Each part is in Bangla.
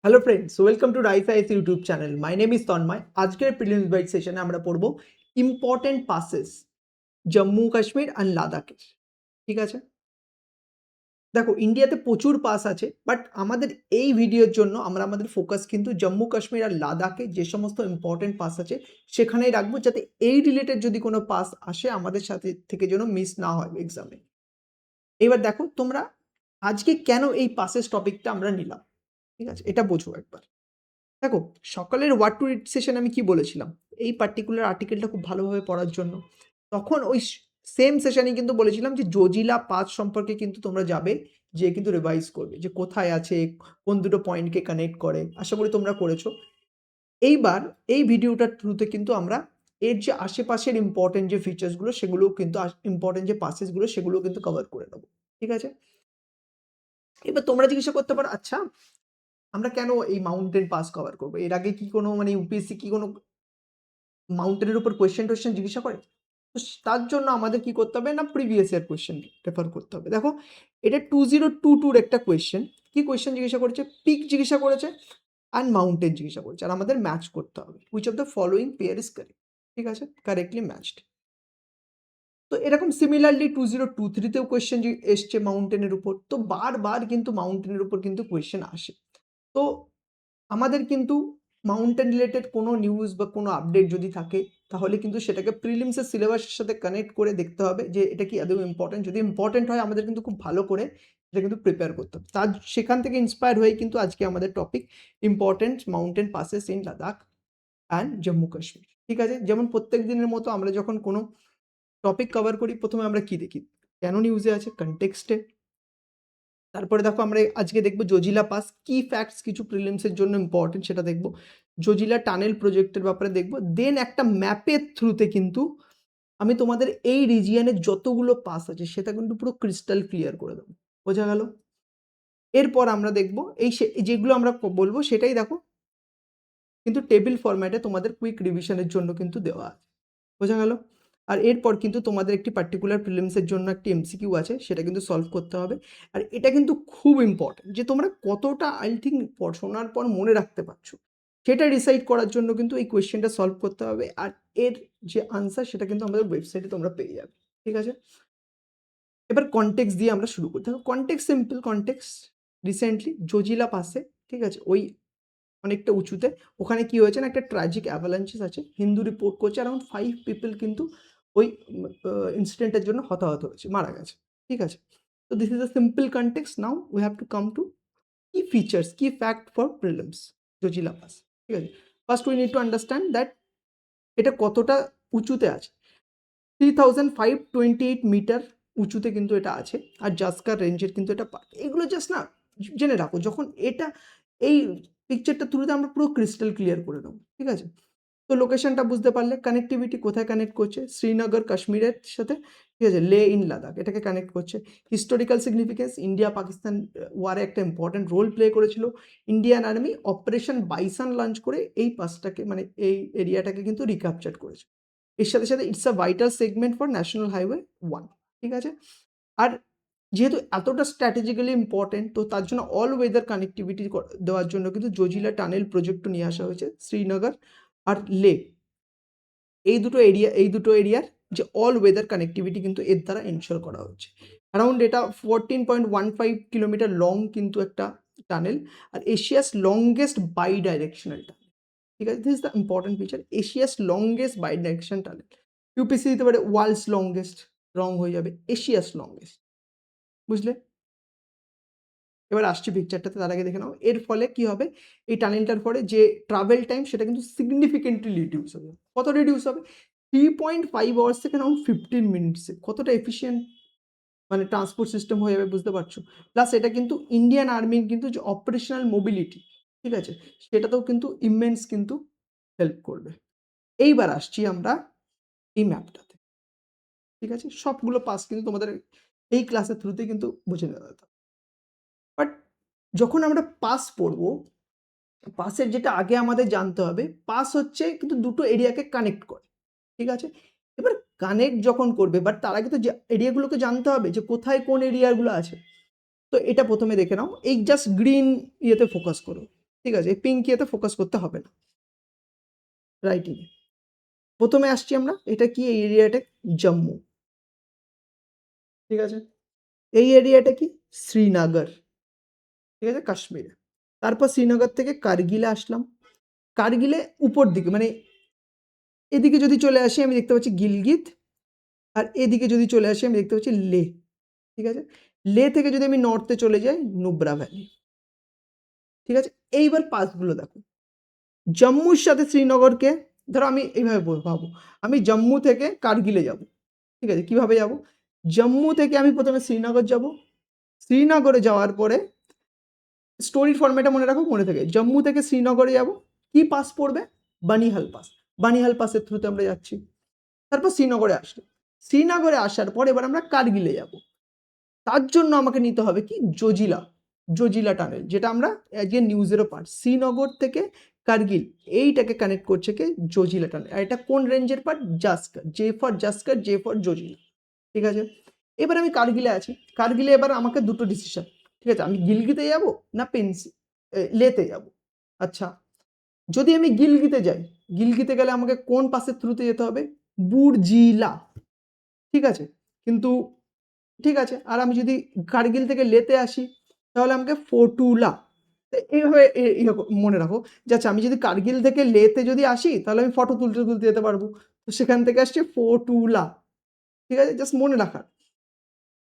Hello friends, welcome to Rise IAS YouTube channel. My name is Tanmoy. আজকের প্রিলিমস বাইট সেশনে আমরা পড়বো ইম্পর্টেন্ট পাসেস জম্মু কাশ্মীর আর লাদাখের। ঠিক আছে, দেখো ইন্ডিয়াতে প্রচুর পাস আছে, বাট আমাদের এই ভিডিওর জন্য আমরা আমাদের ফোকাস কিন্তু জম্মু কাশ্মীর আর লাদাখে যে সমস্ত ইম্পর্টেন্ট পাস আছে সেখানেই রাখবো, যাতে এই রিলেটেড যদি কোনো পাস আসে আমাদের সাথে থেকে যেন মিস না হয় এক্সামে। এবার দেখো তোমরা আজকে কেন এই পাসেস টপিকটা আমরা নিলাম, ঠিক আছে, এটা বোঝো একবার। দেখো, সকালের ওয়ার্ড টু রিড সেশন আমি কি বলেছিলাম, এই পার্টিকুলার আর্টিকেলটা খুব ভালোভাবে পড়ার জন্য। তখন ওই সেম সেশনে কিন্তু বলেছিলাম যে জজিলা পাস সম্পর্কে কিন্তু তোমরা যাবে, যে কিন্তু রিভাইজ করবে যে কোথায় আছে, কোন দুটো পয়েন্টকে কানেক্ট করে। আশা করি তোমরা করেছো। এইবার এই ভিডিওটার থ্রুতে কিন্তু আমরা এর যে আশেপাশের ইম্পর্টেন্ট যে ফিচার্সগুলো সেগুলোও কিন্তু, ইম্পর্টেন্ট যে পাসেসগুলো সেগুলোও কিন্তু কভার করে নেবো। ঠিক আছে, এবার তোমরা জিজ্ঞাসা করতে পারো, আচ্ছা আমরা কেন এই মাউন্টেন পাস কভার করবো? এর আগে কি কোনো ইউপিএসসি কি কোনো মাউন্টেনের উপর কোয়েশ্চেন জিজ্ঞাসা করে? তো তার জন্য আমাদের কি করতে হবে না, প্রিভিয়াস ইয়ার কোয়েশ্চেন রেফার করতে হবে। দেখো, এটা 2022 একটা কোয়েশ্চেন। কি কোয়েশ্চেন জিজ্ঞাসা করেছে? পিক জিজ্ঞাসা করেছে আর মাউন্টেন জিজ্ঞাসা করেছে, আর আমাদের ম্যাচ করতে হবে which of the following pair is correct. ঠিক আছে, কারেক্টলি ম্যাচড। তো এরকম সিমিলারলি 2023তেও কোয়েশ্চেন এসছে মাউন্টেনের উপর। তো বারবার কিন্তু মাউন্টেনের উপর কিন্তু কোয়েশ্চেন আসে। তো আমাদের কিন্তু মাউন্টেন রিলেটেড কোনো নিউজ বা কোনো আপডেট যদি থাকে, তাহলে কিন্তু সেটাকে প্রিলিমসের সিলেবাসের সাথে কানেক্ট করে দেখতে হবে যে এটা কি আদৌ ইম্পর্টেন্ট। যদি ইম্পর্টেন্ট হয় আমাদের কিন্তু খুব ভালো করে এটা কিন্তু প্রিপেয়ার করতে হবে। তার সেখান থেকে ইন্সপায়ার হয়ে কিন্তু আজকে আমাদের topic important mountain passes in Ladakh and Jammu Kashmir. ঠিক আছে, যেমন প্রত্যেক দিনের মতো আমরা যখন কোনো টপিক কভার করি, প্রথমে আমরা কি দেখি, কেন নিউজে আছে, কনটেক্সটে। তারপরে দেখো আমরা আজকে দেখবো জজিলা পাস, কি ফ্যাক্টস কিছু প্রিলিমসের জন্য ইম্পর্টেন্ট সেটা দেখবো। জজিলা টানেল প্রজেক্টের ব্যাপারে দেখবো। দেন একটা ম্যাপের থ্রুতে কিন্তু আমি তোমাদের এই রিজিয়নের যতগুলো পাস আছে সেটা কিন্তু পুরো ক্রিস্টাল ক্লিয়ার করে দেবো। বোঝা গেল? এরপর আমরা দেখবো এই যেগুলো আমরা বলবো সেটাই দেখো কিন্তু টেবিল ফরম্যাটে তোমাদের কুইক রিভিশনের জন্য কিন্তু দেওয়া আছে। বোঝা গেল? আর এরপর কিন্তু তোমাদের একটি পার্টিকুলার প্রিলিমসের জন্য একটি এমসিকিউ আছে, সেটা কিন্তু সলভ করতে হবে। আর এটা কিন্তু খুব ইম্পর্টেন্ট যে তোমরা কতটা আই থিঙ্ক শোনার পর মনে রাখতে পারছো, সেটা ডিসাইড করার জন্য কিন্তু এই কোয়েশ্চেনটা সলভ করতে হবে। আর এর যে আনসার সেটা কিন্তু আমাদের ওয়েবসাইটে তোমরা পেয়ে যাবে। ঠিক আছে, এবার কনটেক্সট দিয়ে আমরা শুরু করতে হবে। Context simple context, recently Zojila পাসে, ঠিক আছে, ওই অনেকটা উঁচুতে ওখানে কি হয়েছে না, একটা ট্র্যাজিক অ্যাভালাঞ্চেস আছে। হিন্দু রিপোর্ট করছে অ্যারাউন্ড 5 পিপল কিন্তু ওই ইনসিডেন্টের জন্য হতাহত হয়েছে, মারা গেছে। ঠিক আছে, তো this is a simple context. Now we have to come to key features, key fact for prelims Zojila pass. ঠিক আছে, first we need to understand that এটা কতটা উঁচুতে আছে। 3528 মিটার উঁচুতে কিন্তু এটা আছে। আর জাস্কার রেঞ্জের কিন্তু এটা পার্ট। এগুলো জাস্ট না জেনে রাখো, যখন এটা এই পিকচারটা তুলে আমরা পুরো ক্রিস্টাল ক্লিয়ার করে দেবো। ঠিক আছে, তো লোকেশনটা বুঝতে পারলে, কানেক্টিভিটি কোথায় কানেক্ট করছে, শ্রীনগর কাশ্মীরের সাথে। ঠিক আছে, লে ইন লাদাখ এটাকে কানেক্ট করছে। হিস্টোরিক্যাল সিগনিফিকেন্স, ইন্ডিয়া পাকিস্তান ওয়ারে একটা ইম্পর্টেন্ট রোল প্লে করেছিল। Indian army operation bison launch করে এই পাসটাকে এই এরিয়াটাকে কিন্তু রিক্যাপচার করেছে। এর সাথে সাথে it's a vital segment for national highway 1। ঠিক আছে, আর যেহেতু এতটা স্ট্র্যাটেজিক্যালি ইম্পর্টেন্ট, তো তার জন্য অল ওয়েদার কানেক্টিভিটি দেওয়ার জন্য কিন্তু জজিলা টানেল প্রজেক্ট নিয়ে আসা হয়েছে। শ্রীনগর আর লে এই দুটো এরিয়ার যে অল ওয়েদার কানেক্টিভিটি কিন্তু এর দ্বারা এনশোর করা হচ্ছে। অ্যারাউন্ড এটা 14.15 কিলোমিটার লং কিন্তু একটা টানেল, আর Asia's longest bidirectional tunnel. ঠিক আছে, this is the important feature, Asia's longest bi direction tunnel. UPSC দিতে পারে ওয়ার্ল্ডস লংগেস্ট, রং হয়ে যাবে এশিয়াস লংগেস্ট। বুঝলে? এবার আসছি পিকচারটাতে, তার আগে দেখে নাও এর ফলে কি হবে। এই টানেলটার পরে যে ট্রাভেল টাইম সেটা কিন্তু সিগনিফিকেন্টলি রিডিউস হবে। কত রিডিউস হবে? 3.5 আওয়ার্স থেকে অ্যারাউন্ড 15 মিনিটসে। কতটা এফিসিয়েন্ট ট্রান্সপোর্ট সিস্টেম হয়ে যাবে, বুঝতে পারছো? প্লাস এটা কিন্তু ইন্ডিয়ান আর্মির কিন্তু যে অপারেশনাল মোবিলিটি, ঠিক আছে, সেটাতেও কিন্তু ইমেন্স কিন্তু হেল্প করবে। এইবার আসছি আমরা এই ম্যাপটাতে। ঠিক আছে, সবগুলো পাস কিন্তু তোমাদের এই ক্লাসের থ্রুতে কিন্তু বুঝে নেওয়া যেত। বাট যখন আমরা পাস পড়বো, পাসের যেটা আগে আমাদের জানতে হবে, পাস হচ্ছে কিন্তু দুটো এরিয়াকে কানেক্ট করে। ঠিক আছে, এবার কানেক্ট যখন করবে, বাট তার আগে তো এরিয়াগুলোকে জানতে হবে যে কোথায় কোন এরিয়াগুলো আছে। তো এটা প্রথমে দেখে নাও, এই জাস্ট গ্রিন ইয়েতে ফোকাস করো। ঠিক আছে, এই পিঙ্ক ইয়েতে ফোকাস করতে হবে না, রাইটিং এ। প্রথমে আসছি আমরা, এটা কি এই এরিয়াটা জম্মু, ঠিক আছে, এই এরিয়াটা কি শ্রীনগর, ঠিক আছে, কাশ্মীরে। তারপর শ্রীনগর থেকে কার্গিলে আসলাম, কার্গিলে উপর দিকে মানে এদিকে যদি চলে আসি আমি দেখতে পাচ্ছি গিলগিত, আর এদিকে যদি চলে আসি আমি দেখতে পাচ্ছি লে, ঠিক আছে। লে থেকে যদি আমি নর্থে চলে যাই নুব্রা ভ্যালি, ঠিক আছে। এইবার পাসগুলো দেখো, জম্মুর সাথে শ্রীনগরকে ধরো আমি এইভাবে ভাবো, আমি জম্মু থেকে কার্গিলে যাব, ঠিক আছে, কিভাবে যাব, জম্মু থেকে আমি প্রথমে শ্রীনগর যাব, শ্রীনগরে যাওয়ার পরে স্টোরির ফর্মেটটা মনে রাখো, মনে থাকে, জম্মু থেকে শ্রীনগরে যাব, কি পাস পড়বে, বানিহাল পাস, বানিহাল পাসের থ্রুতে আমরা যাচ্ছি। তারপর শ্রীনগরে আসলো, শ্রীনগরে আসার পর এবার আমরা কার্গিলে যাব, তার জন্য আমাকে নিতে হবে কি জজিলা, জজিলা টানেল, যেটা আমরা আজকে নিউজেরও পার্ট, শ্রীনগর থেকে কার্গিল এইটাকে কানেক্ট করছে কি জজিলা টানেল। আর এটা কোন রেঞ্জের part, Zanskar, J for Zanskar, J for Zojila, ঠিক আছে। এবার আমি কার্গিলে আছি, কার্গিলে এবার আমাকে দুটো ডিসিশন, ঠিক আছে, আমি গিলগিতে যাব না লেতে যাব। আচ্ছা, যদি আমি গিলগিতে যাই, গিলগিতে গেলে আমাকে কোন পাসের থ্রুতে যেতে হবে, বুর্জিলা, ঠিক আছে, কিন্তু ঠিক আছে। আর আমি যদি কার্গিল থেকে লেতে আসি তাহলে আমাকে ফোটুলা, এইভাবে মনে রাখো যে আচ্ছা আমি যদি কার্গিল থেকে লেতে যদি আসি তাহলে আমি ফটো তুলতে তুলতে যেতে পারবো, তো সেখান থেকে আসছে ফোটুলা, ঠিক আছে, জাস্ট মনে রাখার।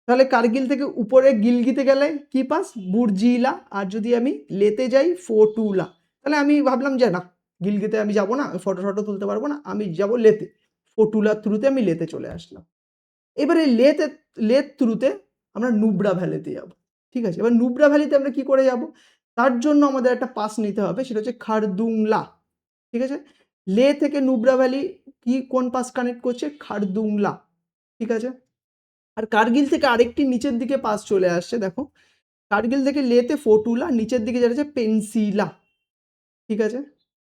তাহলে কার্গিল থেকে উপরে গিলগিতে গেলে কি পাস, বুর্জিলা, আর যদি আমি লেতে যাই ফোটুলা, তাহলে আমি ভাবলাম যে না গিলগিতে আমি যাব না, ফটো ফটো তুলতে পারবো না, আমি যাব লেতে, ফোটুলার থ্রুতে আমি লেতে চলে আসলাম। এবারে লেত থ্রুতে আমরা নুব্রা ভ্যালিতে যাব, ঠিক আছে। এবার নুব্রা ভ্যালিতে আমরা কি করে যাব, তার জন্য আমাদের একটা পাস নিতে হবে, সেটা হচ্ছে খারদুংলা, ঠিক আছে। লে থেকে নুব্রা ভ্যালি কি কোন পাস কানেক্ট করছে, খারদুংলা, ঠিক আছে। আর কার্গিল থেকে আরেকটি নিচের দিকে পাস চলে আসছে, দেখো, কার্গিল থেকে লেতে ফোটুলা, নিচের দিকে যেটা হচ্ছে পেন্সিলা, ঠিক আছে।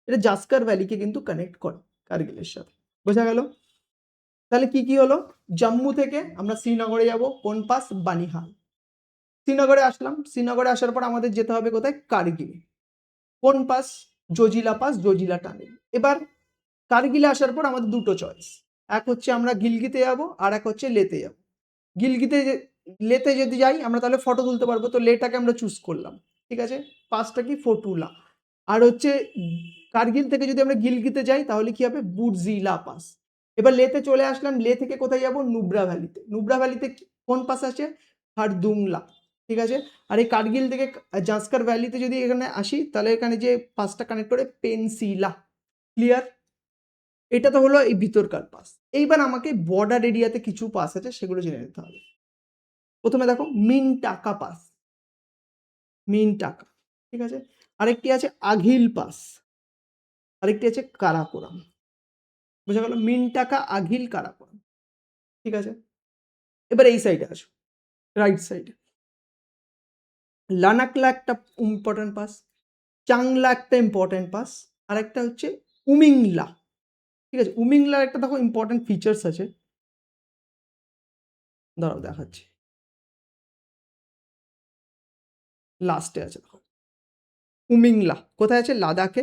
এটা জাস্কার ভ্যালিকে কিন্তু কানেক্ট করে কার্গিলের সাথে, বোঝা গেল। তাহলে কি কি হলো, জম্মু থেকে আমরা শ্রীনগরে যাব, কোন পাস, বানিহাল, শ্রীনগরে আসলাম, শ্রীনগরে আসার পর আমাদের যেতে হবে কোথায়, কার্গিল, কোন pass, Zojila pass, Zojila tunnel. এবার কার্গিলে আসার পর আমাদের দুটো চয়েস, এক হচ্ছে আমরা গিলগিতে যাব, আর এক হচ্ছে লেতে যাব। গিলগিতে লেতে যদি যাই আমরা তাহলে ফটো তুলতে পারবো, তো লেটাকে আমরা চুজ করলাম, ঠিক আছে, পাসটা কি ফোটুলা। আর হচ্ছে কার্গিল থেকে যদি আমরা গিলগিতে যাই তাহলে কি হবে, বুর্জিলা পাস। এবার লেতে চলে আসলাম, লে থেকে কোথায় যাব, নুব্রা ভ্যালিতে, নুব্রা ভ্যালিতে কোন পাস আছে, হারদুংলা, ঠিক আছে। আর এই কার্গিল থেকে জাস্কার ভ্যালিতে যদি এখানে আসি তাহলে এখানে যে পাসটা কানেক্ট করে পেন্সিলা, ক্লিয়ার। এটা তো হলো এই ভিতরকার পাস। এইবার আমাকে বর্ডার এরিয়াতে কিছু পাস আছে সেগুলো জেনে নিতে হবে। প্রথমে দেখো মিন টাকা পাস, মিন টাকা, ঠিক আছে। আরেকটি আছে আঘিল পাস, আরেকটি আছে কারাকোরাম, বোঝা গেল, মিন টাকা, আঘিল, কারাকোরাম, ঠিক আছে। এবার এই সাইডে আসো, রাইট সাইডে লানাকলা একটা ইম্পর্টেন্ট পাস, চাংলা একটা ইম্পর্টেন্ট পাস, আর একটা হচ্ছে উমিংলা, ঠিক আছে। উমিংলার একটা দেখো ইম্পর্টেন্ট ফিচার্স আছে, দাঁড়াও দেখাচ্ছি, লাস্টে আছে দেখো, উমিংলা কোথায় আছে, লাদাখে,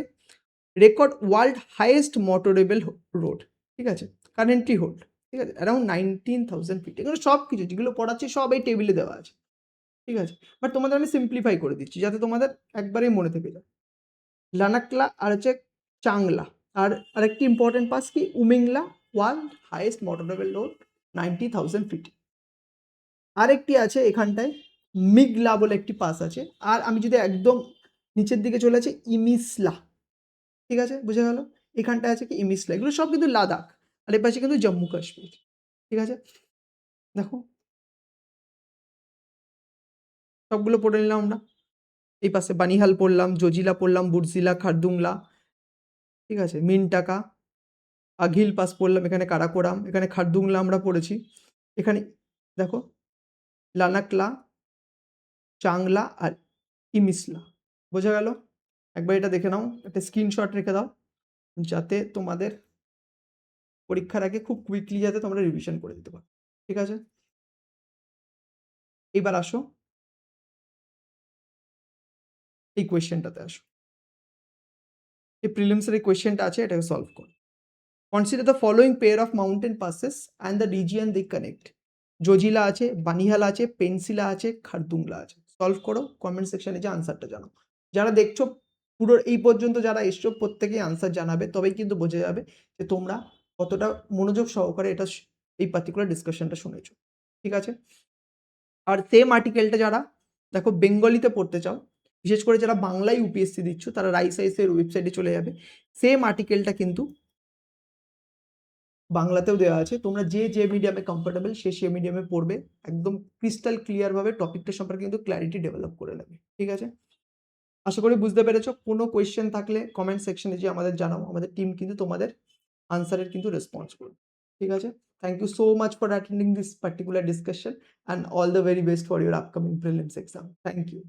record world highest motorable road, ঠিক আছে, কারেন্টলি হোল্ড, ঠিক আছে, অ্যারাউন্ড 19,000 ফিট। এগুলো সব কিছু যেগুলো পড়াচ্ছি সব এই টেবিলে দেওয়া আছে, ঠিক আছে। বাট তোমাদের আমি সিম্পলিফাই করে দিচ্ছি যাতে তোমাদের একবারেই মনে থেকে যায়। লানাকলা আর হচ্ছে চাংলা, আর আরেকটি ইম্পর্টেন্ট পাস কি, উমিংলা, world highest motorable road 90,000 feet. আরেকটি আছে এখানটায় মিগলা বলে একটি পাস আছে। আর আমি যদি একদম নিচের দিকে চলে আসি ইমিসলা, ঠিক আছে, বুঝে গেল, এখানটা আছে কি ইমিসলা, এগুলো সব কিন্তু লাদাখ, আর এর পাশে কিন্তু জম্মু কাশ্মীর, ঠিক আছে। দেখো সবগুলো পড়ে নিলাম আমরা, এই পাশে বানিহাল পড়লাম, জজিলা পড়লাম, বুর্জিলা, খারদুংলা, ঠিক আছে, মিনটাকা, আঘিল পাস পড়লাম, এখানে কারাকোরাম, এখানে খারদুংলা আমরা পড়েছি, এখানে দেখো লানাকলা, চাংলা আর ইমিসলা, বোঝা গেল। একবার এটা দেখে নাও, একটা স্ক্রিনশট রেখে দাও যাতে তোমাদের পরীক্ষার আগে খুব কুইকলি যাতে তোমরা রিভিশন করে দিতে পারো, ঠিক আছে। এইবার আসো এই কোয়েশ্চেনটাতে আসো, এই প্রিলিমসের এই কোয়েশ্চেনটা আছে, এটাকে সলভ করো। Consider the following pair of mountain passes and the region they connect. Zojila আছে, বানিহাল আছে, পেন্সিলা আছে, খারদুংলা আছে। সলভ করো, কমেন্ট সেকশনে যে আনসারটা জানাও। যারা দেখছো পুরো এই পর্যন্ত যারা এসছো প্রত্যেকেই আনসার জানাবে, তবেই কিন্তু বোঝা যাবে যে তোমরা কতটা মনোযোগ সহকারে এটা এই পার্টিকুলার ডিসকাশনটা শুনেছো। ঠিক আছে? আর সেম আর্টিকেলটা যারা দেখো বেঙ্গলিতে পড়তে চাও, বিশেষ করে যারা বাংলায় ইউপিএসসি দিচ্ছ, তারা রাইস আইসের ওয়েবসাইটে চলে যাবে। সেম আর্টিকেলটা কিন্তু বাংলাতেও দেওয়া আছে। তোমরা যে মিডিয়ামে কমফোর্টেবল সে মিডিয়ামে পড়বে। একদম ক্রিস্টাল ক্লিয়ার ভাবে টপিকটা সম্পর্কে কিন্তু ক্ল্যারিটি ডেভেলপ করে নেবে। ঠিক আছে? আশা করি বুঝতে পেরেছো। কোনো কোয়েশ্চেন থাকলে কমেন্ট সেকশনে যেয়ে আমাদের জানাও। আমাদের টিম কিন্তু তোমাদের আনসারের কিন্তু রেসপন্স করবে। ঠিক আছে? Thank you so much for attending this particular discussion and all the very best for your upcoming prelims exam. Thank you.